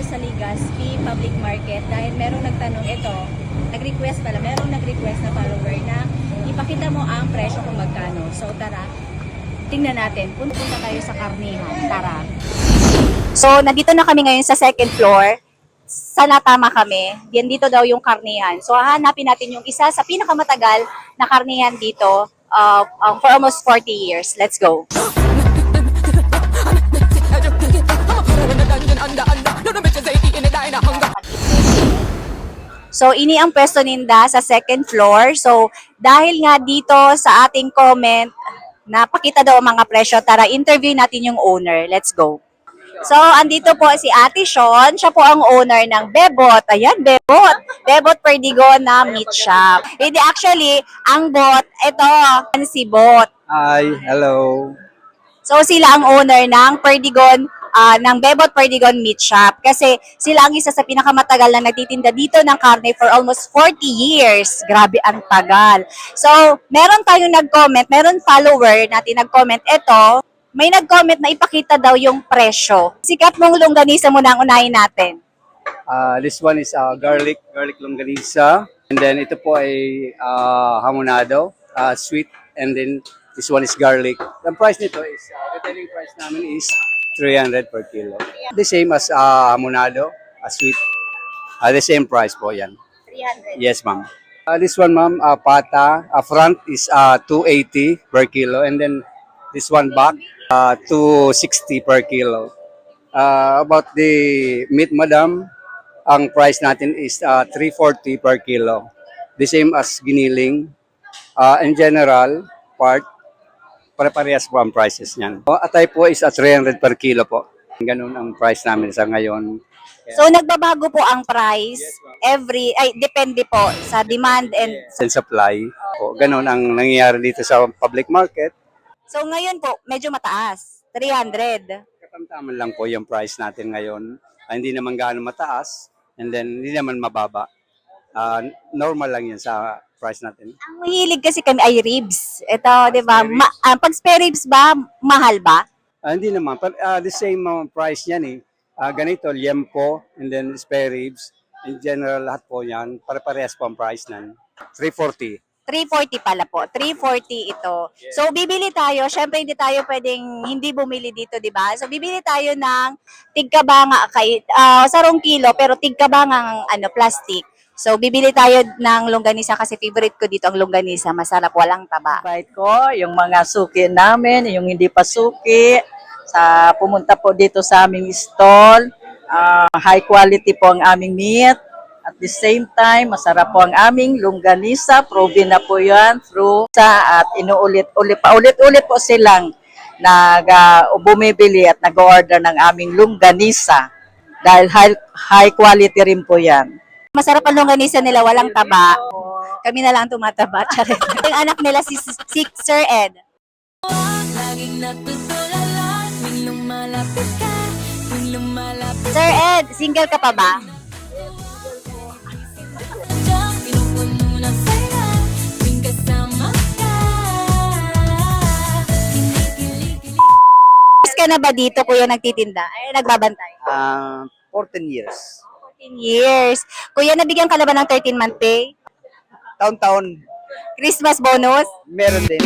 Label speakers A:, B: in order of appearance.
A: sa Legazpi Public Market dahil merong nagtanong merong nag-request na follower na ipakita mo ang presyo kung magkano. So tara, tingnan natin. Punta tayo sa karnihan. Tara. So, nandito na kami ngayon sa second floor. Sana tama kami. Yan dito daw yung karnihan. So, hahanapin natin yung isa sa pinakamatagal na karnihan dito for almost 40 years. Let's go. So, ini ang pwesto ninda sa second floor. So, dahil nga dito sa ating comment, napakita daw ang mga presyo. Tara, interview natin yung owner. Let's go. So, andito po si Ate Sean. Siya po ang owner ng Bebot. Ayan, Bebot. Bebot Perdigon na meat shop. Hindi, actually, ang bot, ito, si Bot.
B: Hi, hello.
A: So, sila ang owner ng Perdigon, ng Bebot Perdigon Meat Shop. Kasi sila ang isa sa pinakamatagal na nagtitinda dito ng karne for almost 40 years. Grabe, ang tagal. So, meron tayong nag-comment, meron follower natin nag-comment. Ito, may nag-comment na ipakita daw yung presyo. Sikat mong longganisa muna ang unahin natin.
B: This one is garlic longganisa. And then ito po ay hamonado, sweet. And then this one is garlic. The price nito is, retailing price namin is 300 per kilo. The same as hamonado, sweet. The same price po yan.
A: 300.
B: Yes, ma'am. This one, ma'am, pata. Front is 280 per kilo. And then this one back, 260 per kilo. About the meat, madam, ang price natin is 340 per kilo. The same as giniling. In general, part, pare-parehas po ang prices niyan. Atay po is 300 per kilo po. Ganun ang price namin sa ngayon.
A: So, nagbabago po ang price depende po sa demand and...
B: And supply po. Ganun ang nangyayari dito sa public market.
A: So, ngayon po, medyo mataas. 300.
B: Katamtaman lang po yung price natin ngayon. Hindi naman gaano mataas and then hindi naman mababa. Normal lang yun sa price natin.
A: Ang mahilig kasi kami ay ribs. Ito, di ba? Pag spare ribs ba, mahal ba?
B: Hindi naman. The same price yan eh. Ganito, liempo, and then spare ribs. In general, lahat po yan. Pare-parehas po ang price nan. 340.
A: 340 pala po. 340 ito. So, bibili tayo. Siyempre, hindi tayo pwedeng hindi bumili dito, di ba? So, bibili tayo ng tigkabanga, sarong kilo, pero tigkabanga plastic. So, bibili tayo ng longganisa kasi favorite ko dito ang longganisa. Masarap, walang taba.
C: Invite ko yung mga suki namin, yung hindi pa suki, pumunta po dito sa aming stall. High quality po ang aming meat. At the same time, masarap po ang aming longganisa. Proven na po yan at paulit-ulit po silang bumibili at nag-order ng aming longganisa. Dahil high quality rin po yan.
A: Masarap ang longganisa nila, walang taba. Kami na lang tumataba. Charit. Yung anak nila si Sir Ed. Sir Ed, single ka pa ba? Ka na ba dito, kuya, nagtitinda? Ay, nagbabantay?
B: 14 years.
A: 14 years. Kuya, nabigyan ka na ba ng 13-month pay?
B: Taon-taon,
A: Christmas bonus?
B: meron din.